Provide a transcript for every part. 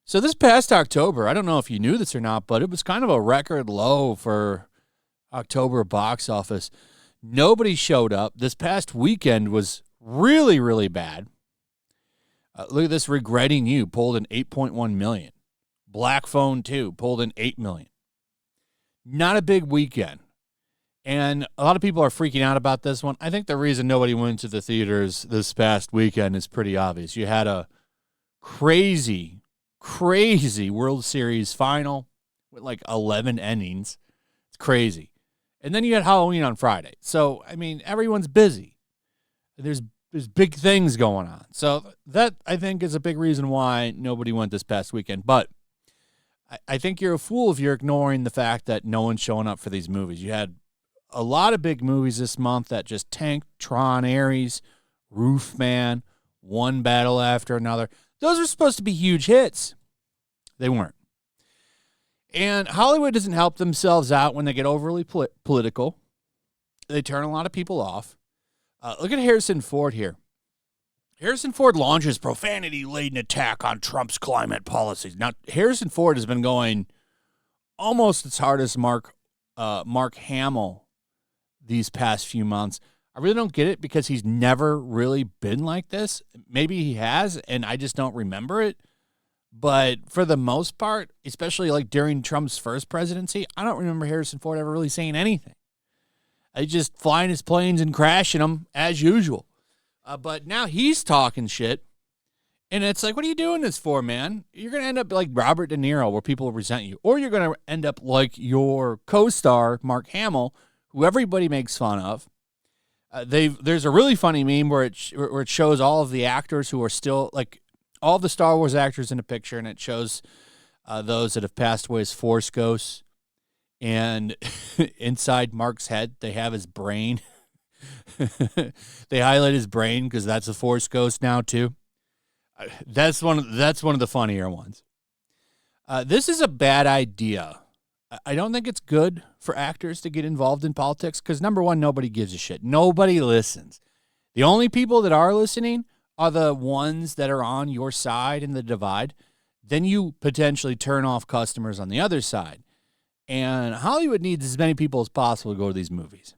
So this past October, I don't know if you knew this or not, but it was kind of a record low for October box office. Nobody showed up. This past weekend was really, really bad. Look at this. Regretting You pulled in 8.1 million. Black Phone 2 pulled in 8 million. Not a big weekend. And a lot of people are freaking out about this one. I think the reason nobody went to the theaters this past weekend is pretty obvious. You had a crazy World Series final with like 11 innings. It's crazy. And then you had Halloween on Friday. So, I mean, everyone's busy. There's big things going on. So that, I think, is a big reason why nobody went this past weekend. But I think you're a fool if you're ignoring the fact that no one's showing up for these movies. You had a lot of big movies this month that just tanked. Tron, Ares, Roofman, one battle after another. Those are supposed to be huge hits. They weren't. And Hollywood doesn't help themselves out when they get overly political. They turn a lot of people off. Look at Harrison Ford here. Harrison Ford launches profanity-laden attack on Trump's climate policies. Now, Harrison Ford has been going almost as hard as Mark Hamill these past few months. I really don't get it because he's never really been like this. Maybe he has, and I just don't remember it. But for the most part, especially like during Trump's first presidency, I don't remember Harrison Ford ever really saying anything. He's just flying his planes and crashing them as usual. But now he's talking shit. And it's like, what are you doing this for, man? You're going to end up like Robert De Niro where people resent you. Or you're going to end up like your co-star, Mark Hamill, who everybody makes fun of. There's a really funny meme where it shows all of the actors who are still, like, all the Star Wars actors in a picture, and it shows those that have passed away as Force ghosts. And inside Mark's head, they have his brain. They highlight his brain because that's a Force ghost now, too. That's one of the funnier ones. This is a bad idea. I don't think it's good for actors to get involved in politics because, number one, nobody gives a shit. Nobody listens. The only people that are listening are the ones that are on your side in the divide. Then you potentially turn off customers on the other side. And Hollywood needs as many people as possible to go to these movies.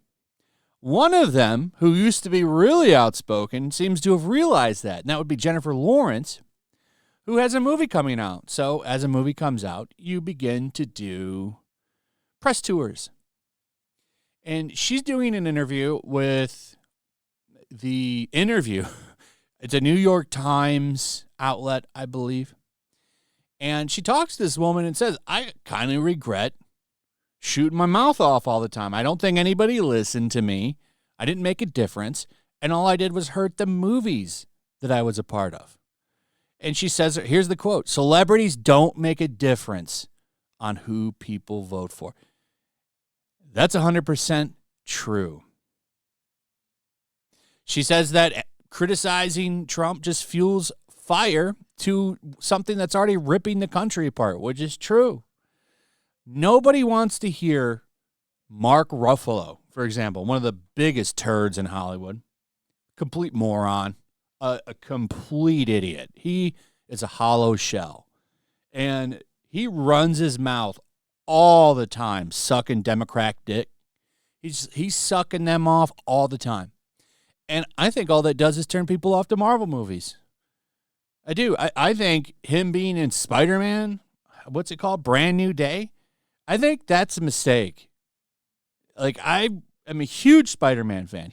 One of them, who used to be really outspoken, seems to have realized that. And that would be Jennifer Lawrence, who has a movie coming out. So as a movie comes out, you begin to do press tours. And she's doing an interview with The Interview. It's a New York Times outlet, I believe. And she talks to this woman and says, I kind of regret shooting my mouth off all the time. I don't think anybody listened to me. I didn't make a difference. And all I did was hurt the movies that I was a part of. And she says, here's the quote, celebrities don't make a difference on who people vote for. That's 100% true. She says that criticizing Trump just fuels fire to something that's already ripping the country apart, which is true. Nobody wants to hear Mark Ruffalo, for example, one of the biggest turds in Hollywood, complete moron, a complete idiot. He is a hollow shell, and he runs his mouth all the time, sucking Democrat dick. He's sucking them off all the time. And I think all that does is turn people off to Marvel movies. I do. I think him being in Spider-Man, what's it called? Brand New Day. I think that's a mistake. Like, I am a huge Spider-Man fan.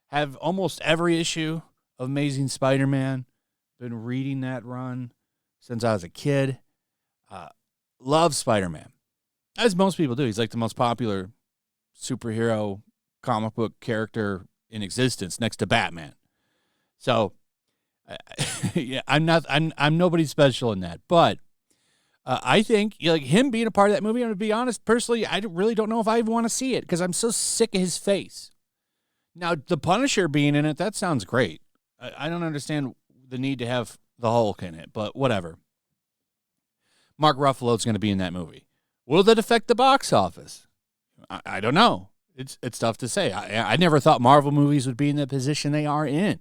Have almost every issue of Amazing Spider-Man. Been reading that run since I was a kid. Love Spider-Man. As most people do. He's like the most popular superhero comic book character in existence next to Batman. So, yeah, I'm nobody special in that. But I think like him being a part of that movie, I'm going to be honest, personally, I really don't know if I even want to see it because I'm so sick of his face. Now, the Punisher being in it, that sounds great. I don't understand the need to have the Hulk in it, but whatever. Mark Ruffalo's going to be in that movie. Will that affect the box office? I don't know. It's tough to say. I never thought Marvel movies would be in the position they are in,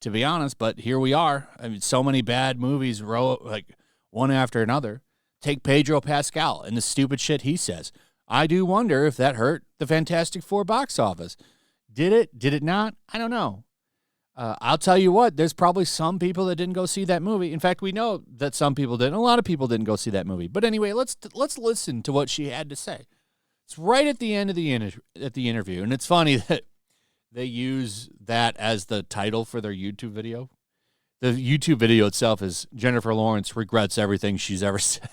to be honest, but here we are. I mean, so many bad movies, like one after another. Take Pedro Pascal and the stupid shit he says. I do wonder if that hurt the Fantastic Four box office. Did it? Did it not? I don't know. I'll tell you what, there's probably some people that didn't go see that movie. In fact, we know that some people didn't. A lot of people didn't go see that movie. But anyway, let's listen to what she had to say. It's right at the end of the interview, and it's funny that they use that as the title for their YouTube video. The YouTube video itself is Jennifer Lawrence regrets everything she's ever said.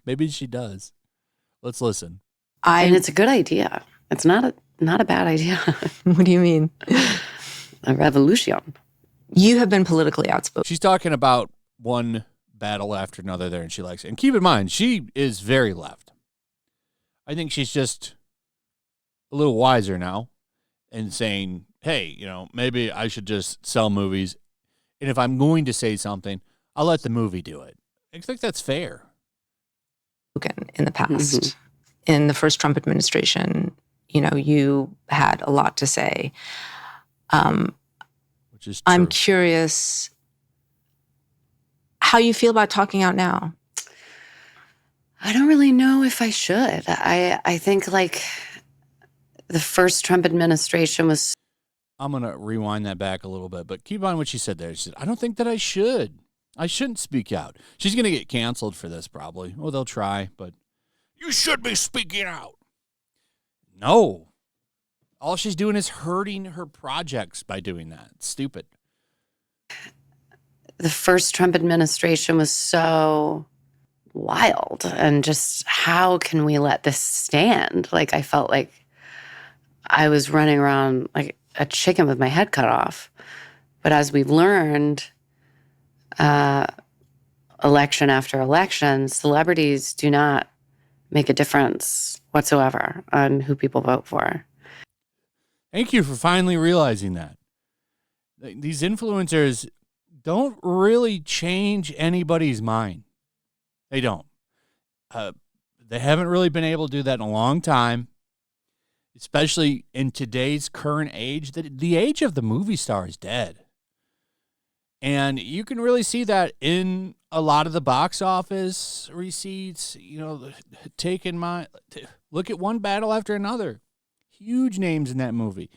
Maybe she does. Let's listen. And it's a good idea. It's not a bad idea. What do you mean? A revolution. You have been politically outspoken. She's talking about one battle after another there, and she likes it. And keep in mind, she is very left. I think she's just a little wiser now and saying, hey, maybe I should just sell movies. And if I'm going to say something, I'll let the movie do it. I think that's fair. In the past, in the first Trump administration, you had a lot to say. Which is true. I'm curious how you feel about talking out now. I don't really know if I should. I think like the first Trump administration was. I'm going to rewind that back a little bit, but keep on what she said there. She said, I don't think that I should. I shouldn't speak out. She's going to get canceled for this probably. Well, they'll try, but you should be speaking out. No. All she's doing is hurting her projects by doing that. It's stupid. The first Trump administration was so wild, and just how can we let this stand? Like, I felt like I was running around like a chicken with my head cut off. But as we've learned, election after election, celebrities do not make a difference whatsoever on who people vote for. Thank you for finally realizing that. These influencers don't really change anybody's mind. They don't. They haven't really been able to do that in a long time, especially in today's current age. The age of the movie star is dead. And you can really see that in a lot of the box office receipts. Look at one battle after another. Huge names in that movie.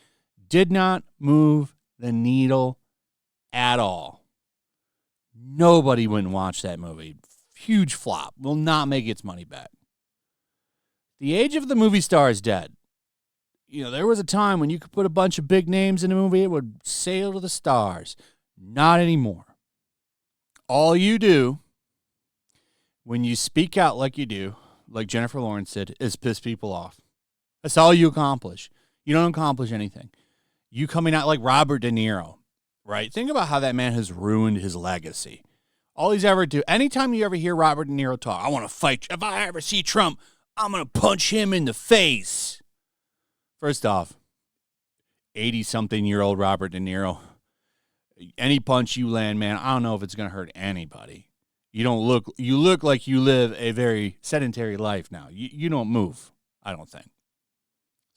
Did not move the needle at all. Nobody went and watched that movie. Huge flop. Will not make its money back. The age of the movie star is dead. There was a time when you could put a bunch of big names in a movie, it would sail to the stars. Not anymore. All you do when you speak out like you do, like Jennifer Lawrence did, is piss people off. That's all you accomplish. You don't accomplish anything. You coming out like Robert De Niro, right? Think about how that man has ruined his legacy. All he's ever do, anytime you ever hear Robert De Niro talk, I want to fight. If I ever see Trump, I'm going to punch him in the face. First off, 80-something-year-old Robert De Niro, any punch you land, man, I don't know if it's going to hurt anybody. You look like you live a very sedentary life now. You don't move, I don't think.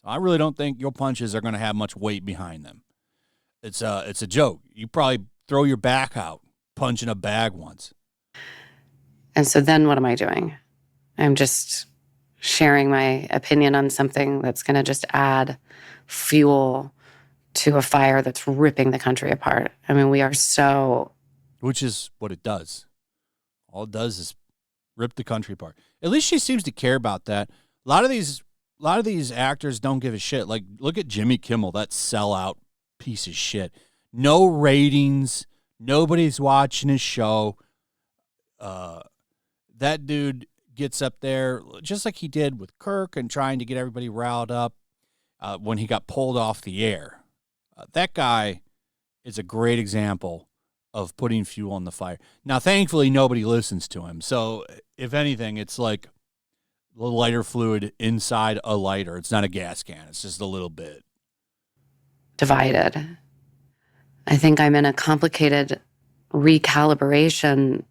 So I really don't think your punches are going to have much weight behind them. It's a joke. You probably throw your back out punching a bag once. And so then what am I doing? I'm just sharing my opinion on something that's going to just add fuel to a fire that's ripping the country apart. I mean, we are so... Which is what it does. All it does is rip the country apart. At least she seems to care about that. A lot of these actors don't give a shit. Like, look at Jimmy Kimmel, that sellout piece of shit. No ratings. Nobody's watching his show. That dude gets up there just like he did with Kirk and trying to get everybody riled up when he got pulled off the air. That guy is a great example of putting fuel on the fire. Now, thankfully, nobody listens to him. So, if anything, it's like the lighter fluid inside a lighter. It's not a gas can. It's just a little bit. Divided. I think I'm in a complicated recalibration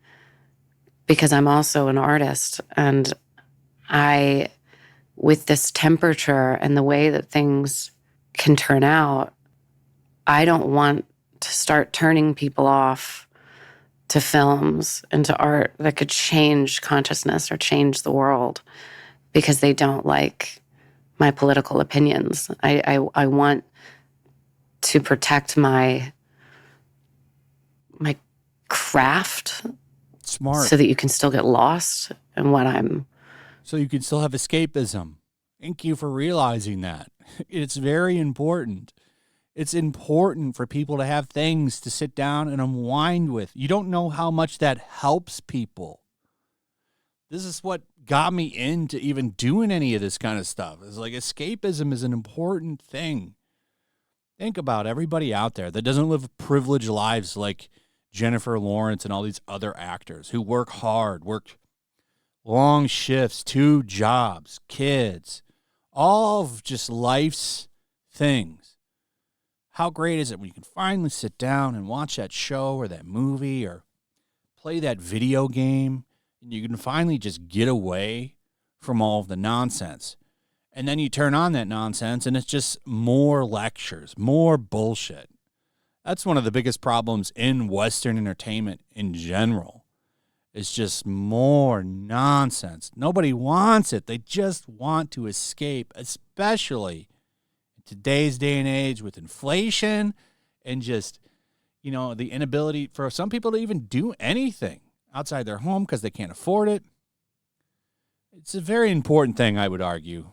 because I'm also an artist, and I with this temperature and the way that things can turn out, I don't want to start turning people off to films and to art that could change consciousness or change the world because they don't like my political opinions. I want to protect my craft. Smart. So that you can still get lost in what I'm. So you can still have escapism. Thank you for realizing that. It's very important. It's important for people to have things to sit down and unwind with. You don't know how much that helps people. This is what got me into even doing any of this kind of stuff. It's like escapism is an important thing. Think about everybody out there that doesn't live privileged lives like Jennifer Lawrence and all these other actors who work hard, work long shifts, 2 jobs, kids, all of just life's things. How great is it when you can finally sit down and watch that show or that movie or play that video game and you can finally just get away from all of the nonsense. And then you turn on that nonsense and it's just more lectures, more bullshit. That's one of the biggest problems in Western entertainment in general. It's just more nonsense. Nobody wants it. They just want to escape, especially in today's day and age with inflation and just, the inability for some people to even do anything outside their home because they can't afford it. It's a very important thing, I would argue.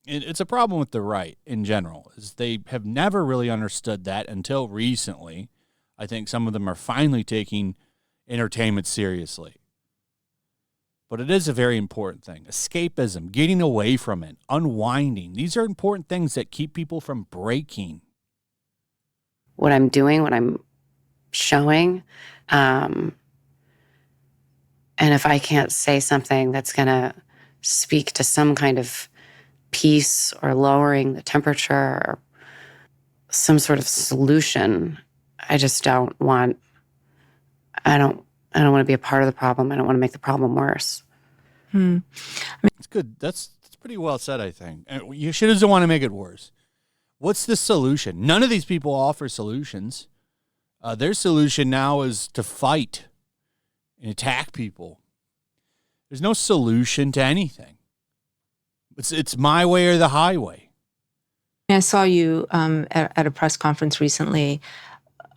It's a problem with the right in general, is they have never really understood that until recently. I think some of them are finally taking entertainment seriously. But it is a very important thing. Escapism, getting away from it, unwinding. These are important things that keep people from breaking. What I'm doing, what I'm showing. And if I can't say something that's going to speak to some kind of peace or lowering the temperature or some sort of solution, I just don't want, I don't want to be a part of the problem. I don't want to make the problem worse. It's good. That's pretty well said, I think. You should just want to make it worse. What's the solution? None of these people offer solutions. Their solution now is to fight and attack people. There's no solution to anything. It's my way or the highway. I saw you at a press conference recently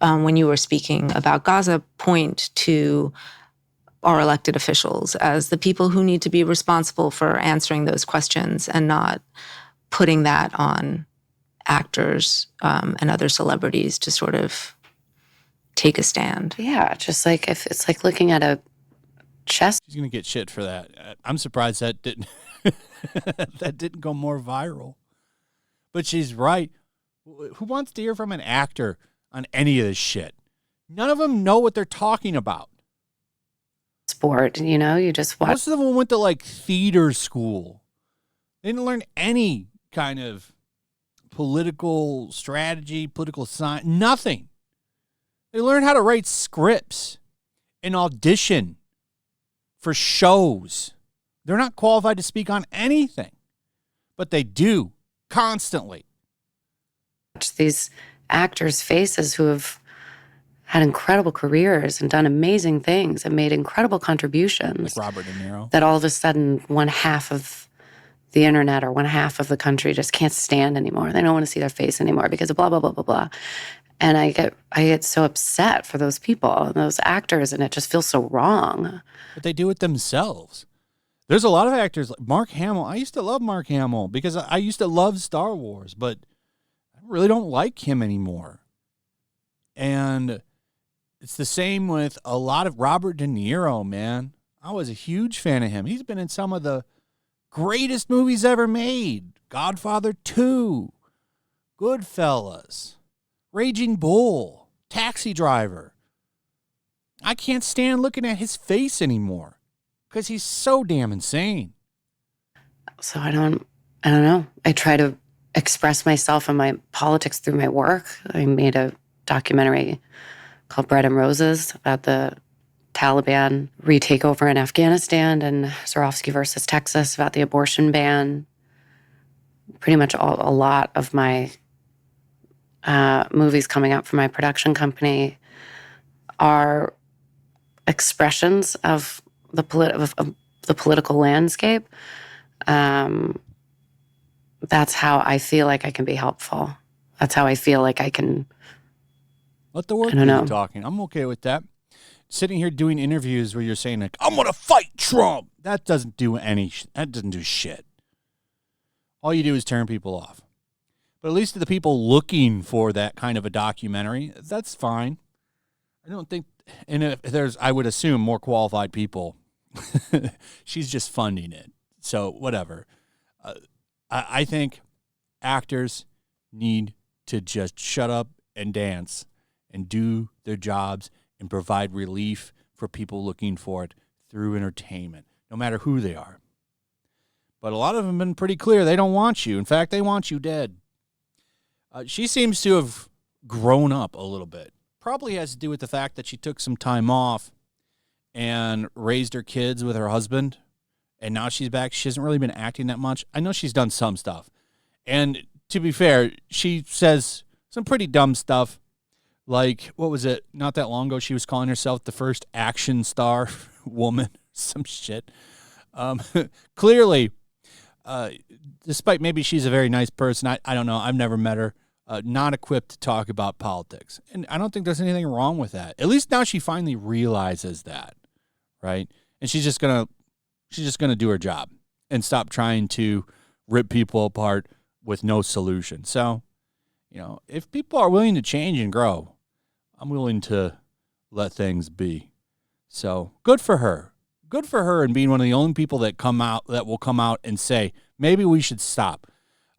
when you were speaking about Gaza point to our elected officials as the people who need to be responsible for answering those questions and not putting that on actors and other celebrities to sort of take a stand. Yeah, just like if it's like looking at a chess. She's going to get shit for that. I'm surprised that didn't that didn't go more viral. But she's right. Who wants to hear from an actor on any of this shit? None of them know what they're talking about. Sport, you just watch. Most of them went to like theater school. They didn't learn any kind of political strategy, political science, nothing. They learned how to write scripts and audition for shows. They're not qualified to speak on anything, but they do constantly. Watch these actors' faces who have had incredible careers and done amazing things and made incredible contributions. Like Robert De Niro. That all of a sudden one half of the internet or one half of the country just can't stand anymore. They don't want to see their face anymore because of blah, blah, blah, blah, blah. And I get so upset for those people and those actors, and it just feels so wrong. But they do it themselves. There's a lot of actors like Mark Hamill. I used to love Mark Hamill because I used to love Star Wars, but I really don't like him anymore. And it's the same with a lot of Robert De Niro, man. I was a huge fan of him. He's been in some of the greatest movies ever made. Godfather 2, Goodfellas, Raging Bull, Taxi Driver. I can't stand looking at his face anymore because he's so damn insane. So I don't know. I try to express myself and my politics through my work. I made a documentary called Bread and Roses about the Taliban retakeover in Afghanistan, and Zorofsky versus Texas about the abortion ban. pretty much a lot of my movies coming up from my production company are expressions of the political landscape. That's how I feel like I can be helpful. That's how I feel like I can. Let the work do the talking. I'm okay with that. Sitting here doing interviews where you're saying like, I'm gonna fight Trump. That doesn't do shit. All you do is turn people off. But at least to the people looking for that kind of a documentary, that's fine. I don't think, and if there's, I would assume, more qualified people. She's just funding it. So whatever. I think actors need to just shut up and dance and do their jobs and provide relief for people looking for it through entertainment, no matter who they are. But a lot of them have been pretty clear they don't want you. In fact, they want you dead. She seems to have grown up a little bit. Probably has to do with the fact that she took some time off and raised her kids with her husband. And now she's back. She hasn't really been acting that much. I know she's done some stuff. And to be fair, she says some pretty dumb stuff. Like, what was it? Not that long ago, she was calling herself the first action star woman. Some shit. Clearly, despite maybe she's a very nice person, I don't know. I've never met her. Not equipped to talk about politics. And I don't think there's anything wrong with that. At least now she finally realizes that, right? And she's just gonna do her job and stop trying to rip people apart with no solution. So, if people are willing to change and grow, I'm willing to let things be. So good for her. Good for her and being one of the only people that will come out and say, maybe we should stop.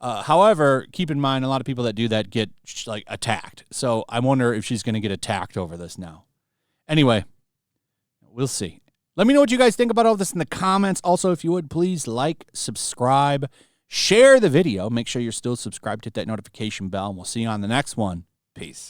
However, keep in mind, a lot of people that do that get attacked. So I wonder if she's going to get attacked over this now. Anyway, we'll see. Let me know what you guys think about all this in the comments. Also, if you would, please like, subscribe, share the video. Make sure you're still subscribed, hit that notification bell, and we'll see you on the next one. Peace.